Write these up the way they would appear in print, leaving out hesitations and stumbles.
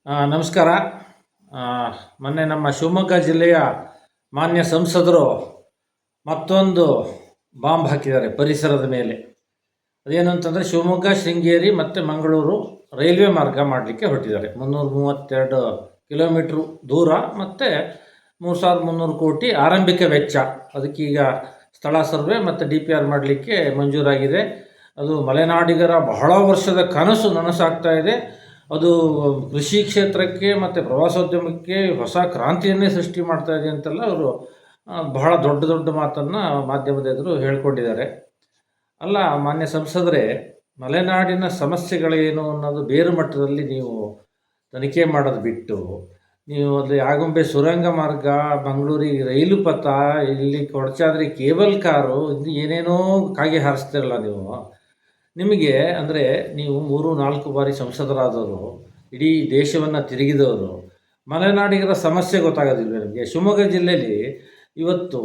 ನಮಸ್ಕಾರ. ಆ, ಮೊನ್ನೆ ನಮ್ಮ ಶಿವಮೊಗ್ಗ ಜಿಲ್ಲೆಯ ಮಾನ್ಯ ಸಂಸದರು ಮತ್ತೊಂದು ಬಾಂಬ್ ಹಾಕಿದ್ದಾರೆ ಪರಿಸರದ ಮೇಲೆ. ಅದೇನು ಅಂತಂದರೆ, ಶಿವಮೊಗ್ಗ, ಶೃಂಗೇರಿ ಮತ್ತು ಮಂಗಳೂರು ರೈಲ್ವೆ ಮಾರ್ಗ ಮಾಡಲಿಕ್ಕೆ ಹೊರಟಿದ್ದಾರೆ. 332 ಕಿಲೋಮೀಟ್ರು ದೂರ ಮತ್ತು 3,300 ಕೋಟಿ ಆರಂಭಿಕ ವೆಚ್ಚ. ಅದಕ್ಕೀಗ ಸ್ಥಳ ಸರ್ವೆ ಮತ್ತು DPR ಮಾಡಲಿಕ್ಕೆ ಮಂಜೂರಾಗಿದೆ. ಅದು ಮಲೆನಾಡಿಗರ ಬಹಳ ವರ್ಷದ ಕನಸು ನನಸಾಗ್ತಾ ಇದೆ. ಅದು ಕೃಷಿ ಕ್ಷೇತ್ರಕ್ಕೆ ಮತ್ತು ಪ್ರವಾಸೋದ್ಯಮಕ್ಕೆ ಹೊಸ ಕ್ರಾಂತಿಯನ್ನೇ ಸೃಷ್ಟಿ ಮಾಡ್ತಾ ಇದೆ ಅಂತೆಲ್ಲ ಅವರು ಬಹಳ ದೊಡ್ಡ ದೊಡ್ಡ ಮಾತನ್ನು ಮಾಧ್ಯಮದ ಎದುರು ಹೇಳ್ಕೊಂಡಿದ್ದಾರೆ. ಅಲ್ಲ ಮಾನ್ಯ ಸಂಸದರೇ, ಮಲೆನಾಡಿನ ಸಮಸ್ಯೆಗಳೇನು ಅನ್ನೋದು ಬೇರು ಮಟ್ಟದಲ್ಲಿ ನೀವು ತನಿಖೆ ಮಾಡೋದು ಬಿಟ್ಟು, ನೀವು ಅಲ್ಲಿ ಆಗುಂಬೆ ಸುರಂಗ ಮಾರ್ಗ, ಮಂಗಳೂರಿಗೆ ರೈಲು ಪಥ, ಇಲ್ಲಿ ಕೊಡಚಾದ್ರಿ ಕೇಬಲ್ ಕಾರು, ಇದು ಏನೇನೋ ಕಾಗೆ ಹಾರಿಸ್ತಿರಲ್ಲ ನೀವು. ನಿಮಗೆ ಅಂದರೆ ನೀವು 3-4 ಬಾರಿ ಸಂಸದರಾದವರು, ಇಡೀ ದೇಶವನ್ನು ತಿರುಗಿದವರು, ಮಲೆನಾಡಿಗರ ಸಮಸ್ಯೆ ಗೊತ್ತಾಗೋದಿಲ್ಲ ನಿಮಗೆ. ಶಿವಮೊಗ್ಗ ಜಿಲ್ಲೆಯಲ್ಲಿ ಇವತ್ತು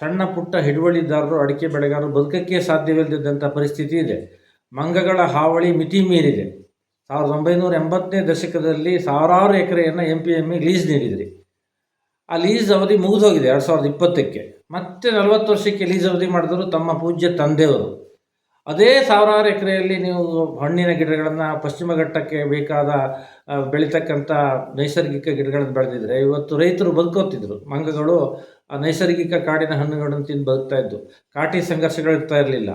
ಸಣ್ಣ ಪುಟ್ಟ ಹಿಡುವಳಿದಾರರು, ಅಡಿಕೆ ಬೆಳೆಗಾರರು ಬದುಕಕ್ಕೆ ಸಾಧ್ಯವಿಲ್ಲದಂಥ ಪರಿಸ್ಥಿತಿ ಇದೆ. ಮಂಗಗಳ ಹಾವಳಿ ಮಿತಿ ಮೀರಿದೆ. 1980ನೇ ದಶಕದಲ್ಲಿ ಸಾವಿರಾರು ಎಕರೆಯನ್ನು MPME ಲೀಸ್ ನೀಡಿದ್ರಿ. ಆ ಲೀಸ್ ಅವಧಿ ಮುಗಿದೋಗಿದೆ 2020ಕ್ಕೆ. ಮತ್ತೆ 40 ವರ್ಷಕ್ಕೆ ಲೀಸ್ ಅವಧಿ ಮಾಡಿದ್ರು ತಮ್ಮ ಪೂಜ್ಯ ತಂದೆಯವರು. ಅದೇ ಸಾವಿರಾರು ಎಕರೆಯಲ್ಲಿ ನೀವು ಹಣ್ಣಿನ ಗಿಡಗಳನ್ನು, ಪಶ್ಚಿಮ ಘಟ್ಟಕ್ಕೆ ಬೇಕಾದ ಬೆಳೀತಕ್ಕಂಥ ನೈಸರ್ಗಿಕ ಗಿಡಗಳನ್ನು ಬೆಳೆದಿದ್ರೆ ಇವತ್ತು ರೈತರು ಬದುಕೋತಿದ್ರು. ಮಂಗಗಳು ಆ ನೈಸರ್ಗಿಕ ಕಾಡಿನ ಹಣ್ಣುಗಳನ್ನು ತಿಂದು ಬದುಕ್ತಾ ಇದ್ದು, ಕಾಟಿ ಸಂಘರ್ಷಗಳಿರ್ತಾ ಇರಲಿಲ್ಲ.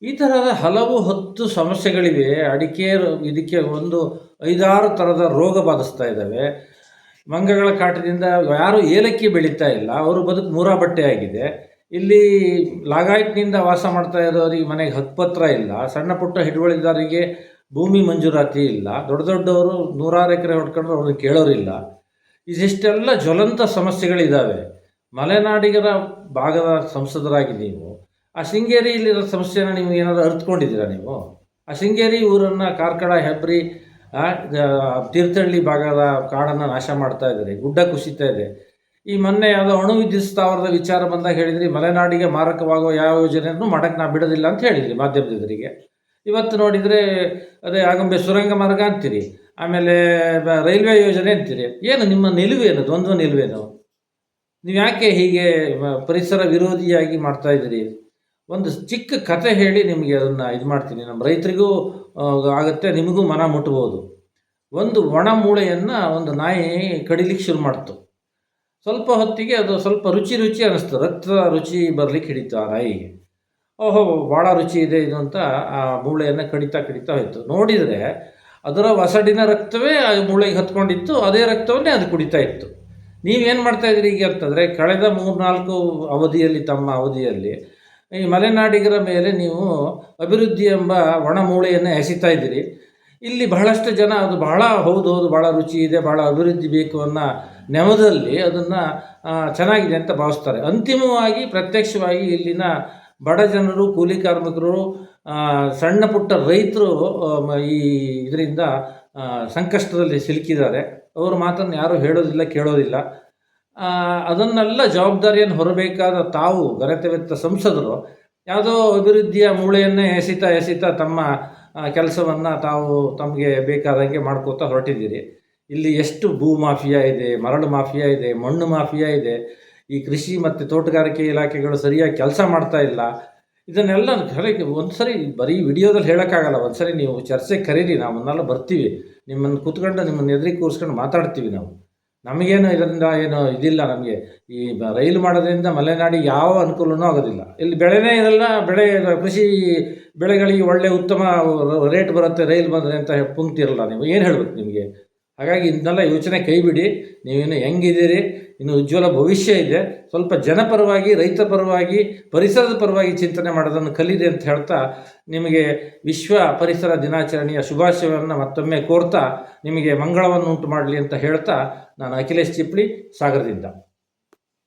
ಈ ಥರದ ಹಲವು 10 ಸಮಸ್ಯೆಗಳಿವೆ. ಅಡಿಕೆ ಇದಕ್ಕೆ ಒಂದು 5-6 ಥರದ ರೋಗ ಬಾಧಿಸ್ತಾ ಇದ್ದಾವೆ. ಮಂಗಗಳ ಕಾಟದಿಂದ ಯಾರು ಏಲಕ್ಕಿ ಬೆಳೀತಾ ಇಲ್ಲ, ಅವರು ಬದುಕು ಮೂರಾಬಟ್ಟೆ ಆಗಿದೆ. ಇಲ್ಲಿ ಲಾಗಾಯತ್ನಿಂದ ವಾಸ ಮಾಡ್ತಾ ಇರೋರಿಗೆ ಮನೆಗೆ ಹಕ್ಕುಪತ್ರ ಇಲ್ಲ. ಸಣ್ಣ ಪುಟ್ಟ ಹಿಡುವಳಿದಾರರಿಗೆ ಭೂಮಿ ಮಂಜೂರಾತಿ ಇಲ್ಲ. ದೊಡ್ಡ ದೊಡ್ಡವರು 100 ಎಕರೆ ಹೊಡ್ಕೊಂಡ್ರೆ ಅವ್ರನ್ನ ಕೇಳೋರಿಲ್ಲ. ಇದಿಷ್ಟೆಲ್ಲ ಜ್ವಲಂತ ಸಮಸ್ಯೆಗಳಿದ್ದಾವೆ. ಮಲೆನಾಡಿಗರ ಭಾಗದ ಸಂಸದರಾಗಿ ನೀವು ಆ ಶೃಂಗೇರಿಯಲ್ಲಿರೋ ಸಮಸ್ಯೆನ ನೀವು ಏನಾದರೂ ಅರ್ಥಕೊಂಡಿದ್ದೀರಾ ನೀವು? ಆ ಶೃಂಗೇರಿ ಊರನ್ನು ಕಾರ್ಕಳ, ಹೆಬ್ರಿ, ತೀರ್ಥಹಳ್ಳಿ ಭಾಗದ ಕಾಡನ್ನು ನಾಶ ಮಾಡ್ತಾ ಇದ್ದಾರೆ. ಗುಡ್ಡ ಕುಸಿತಾ ಇದೆ. ಈ ಮೊನ್ನೆ ಯಾವುದೋ ಅಣು ವಿದ್ಯುತ್ ಸ್ಥಾವರದ ವಿಚಾರ ಬಂದಾಗ ಹೇಳಿದ್ರಿ, ಮಲೆನಾಡಿಗೆ ಮಾರಕವಾಗುವ ಯಾವ ಯೋಜನೆಯನ್ನು ಮಾಡೋಕ್ಕೆ ನಾವು ಬಿಡೋದಿಲ್ಲ ಅಂತ ಹೇಳಿದ್ರಿ ಮಾಧ್ಯಮದವರಿಗೆ. ಇವತ್ತು ನೋಡಿದರೆ ಅದೇ ಆಗುಂಬೆ ಸುರಂಗ ಮಾರ್ಗ ಅಂತೀರಿ, ಆಮೇಲೆ ರೈಲ್ವೆ ಯೋಜನೆ ಅಂತೀರಿ. ಏನು ನಿಮ್ಮ ನಿಲುವೇನು, ದ್ವಂದ್ವ ನಿಲುವೇನು? ನೀವು ಯಾಕೆ ಹೀಗೆ ಪರಿಸರ ವಿರೋಧಿಯಾಗಿ ಮಾಡ್ತಾಯಿದ್ದೀರಿ? ಒಂದು ಚಿಕ್ಕ ಕತೆ ಹೇಳಿ ನಿಮಗೆ ಅದನ್ನು ಇದು ಮಾಡ್ತೀನಿ. ನಮ್ಮ ರೈತರಿಗೂ ಆಗುತ್ತೆ, ನಿಮಗೂ ಮನ ಮುಟ್ಬೋದು. ಒಂದು ಒಣ ಮೂಳೆಯನ್ನು ಒಂದು ನಾಯಿ ಕಡಿಲಿಕ್ಕೆ ಶುರು ಮಾಡ್ತು. ಸ್ವಲ್ಪ ಹೊತ್ತಿಗೆ ಅದು ಸ್ವಲ್ಪ ರುಚಿ ಅನ್ನಿಸ್ತು. ರಕ್ತ ರುಚಿ ಬರಲಿಕ್ಕೆ ಹಿಡಿತು ಆ ನಾಯಿಗೆ. ಓಹೋ, ಭಾಳ ರುಚಿ ಇದೆ ಇದು ಅಂತ ಆ ಮೂಳೆಯನ್ನು ಕಡಿತಾ ಹೋಯಿತು. ನೋಡಿದರೆ ಅದರ ವಸಡಿನ ರಕ್ತವೇ ಆ ಮೂಳೆಗೆ ಹತ್ಕೊಂಡಿತ್ತು. ಅದೇ ರಕ್ತವನ್ನೇ ಅದು ಕುಡಿತಾ ಇತ್ತು. ನೀವೇನು ಮಾಡ್ತಾಯಿದ್ರಿ ಈಗ ಅಂತಂದರೆ, ಕಳೆದ 3-4 ಅವಧಿಯಲ್ಲಿ, ತಮ್ಮ ಅವಧಿಯಲ್ಲಿ ಈ ಮಲೆನಾಡಿಗರ ಮೇಲೆ ನೀವು ಅಭಿವೃದ್ಧಿ ಎಂಬ ಒಣ ಮೂಳೆಯನ್ನು ಎಸಿತಾ ಇದ್ದೀರಿ. ಇಲ್ಲಿ ಬಹಳಷ್ಟು ಜನ ಅದು ಹೌದು ಭಾಳ ರುಚಿ ಇದೆ, ಭಾಳ ಅಭಿವೃದ್ಧಿ ಬೇಕು ಅನ್ನೋ ನೆವದಲ್ಲಿ ಅದನ್ನು ಚೆನ್ನಾಗಿದೆ ಅಂತ ಭಾವಿಸ್ತಾರೆ. ಅಂತಿಮವಾಗಿ ಪ್ರತ್ಯಕ್ಷವಾಗಿ ಇಲ್ಲಿನ ಬಡ ಜನರು, ಕೂಲಿ ಕಾರ್ಮಿಕರು, ಸಣ್ಣ ಪುಟ್ಟ ರೈತರು ಈ ಇದರಿಂದ ಸಂಕಷ್ಟದಲ್ಲಿ ಸಿಲುಕಿದ್ದಾರೆ. ಅವ್ರ ಮಾತನ್ನು ಯಾರೂ ಹೇಳೋದಿಲ್ಲ, ಕೇಳೋದಿಲ್ಲ. ಅದನ್ನೆಲ್ಲ ಜವಾಬ್ದಾರಿಯನ್ನು ಹೊರಬೇಕಾದ ತಾವು ಘನತೆವೆತ್ತ ಸಂಸದರು ಯಾವುದೋ ಅಭಿವೃದ್ಧಿಯ ಮೂಳೆಯನ್ನೇ ಎಸಿತಾ ತಮ್ಮ ಕೆಲಸವನ್ನು ತಾವು ತಮಗೆ ಬೇಕಾದಂಗೆ ಮಾಡ್ಕೋತಾ ಹೊರಟಿದ್ದೀರಿ. ಇಲ್ಲಿ ಎಷ್ಟು ಭೂ ಮಾಫಿಯಾ ಇದೆ, ಮರಳು ಮಾಫಿಯಾ ಇದೆ, ಮಣ್ಣು ಮಾಫಿಯಾ ಇದೆ. ಈ ಕೃಷಿ ಮತ್ತು ತೋಟಗಾರಿಕೆ ಇಲಾಖೆಗಳು ಸರಿಯಾಗಿ ಕೆಲಸ ಮಾಡ್ತಾ ಇಲ್ಲ. ಇದನ್ನೆಲ್ಲ ಒಂದು ಸರಿ ಬರೀ ವಿಡಿಯೋದಲ್ಲಿ ಹೇಳೋಕ್ಕಾಗಲ್ಲ. ಒಂದು ಸರಿ ನೀವು ಚರ್ಚೆಗೆ ಕರೀರಿ, ನಾವನ್ನೆಲ್ಲ ಬರ್ತೀವಿ. ನಿಮ್ಮನ್ನು ಕೂತ್ಕೊಂಡು ನಿಮ್ಮನ್ನು ಎದುರಿಗೆ ಕೂರಿಸ್ಕೊಂಡು ಮಾತಾಡ್ತೀವಿ ನಾವು. ನಮಗೇನು ಇದರಿಂದ ಏನು ಇದಿಲ್ಲ. ನಮಗೆ ಈ ರೈಲು ಮಾಡೋದ್ರಿಂದ ಮಲೆನಾಡಿಗೆ ಯಾವ ಅನುಕೂಲನೂ ಆಗೋದಿಲ್ಲ. ಇಲ್ಲಿ ಬೆಳೆನೇ ಇರಲ್ಲ. ಕೃಷಿ ಬೆಳೆಗಳಿಗೆ ಒಳ್ಳೆ ಉತ್ತಮ ರೇಟ್ ಬರುತ್ತೆ ರೈಲು ಬಂದರೆ ಅಂತ ಪುಂಕ್ತಿರಲ್ಲ. ನೀವು ಏನು ಹೇಳ್ಬೇಕು ನಿಮಗೆ? ಹಾಗಾಗಿ ಇದನ್ನೆಲ್ಲ ಯೋಚನೆ ಕೈಬಿಡಿ. ನೀವೇನು ಹೆಂಗಿದ್ದೀರಿ, ಇನ್ನು ಉಜ್ವಲ ಭವಿಷ್ಯ ಇದೆ. ಸ್ವಲ್ಪ ಜನಪರವಾಗಿ, ರೈತ ಪರವಾಗಿ, ಪರಿಸರದ ಪರವಾಗಿ ಚಿಂತನೆ ಮಾಡೋದನ್ನು ಕಲೀರಿ ಅಂತ ಹೇಳ್ತಾ, ನಿಮಗೆ ವಿಶ್ವ ಪರಿಸರ ದಿನಾಚರಣೆಯ ಶುಭಾಶಯವನ್ನು ಮತ್ತೊಮ್ಮೆ ಕೋರ್ತಾ, ನಿಮಗೆ ಮಂಗಳವನ್ನು ಉಂಟು ಮಾಡಲಿ ಅಂತ ಹೇಳ್ತಾ, ನಾನು ಅಖಿಲೇಶ್ ಚಿಪ್ಳಿ, ಸಾಗರದಿಂದ.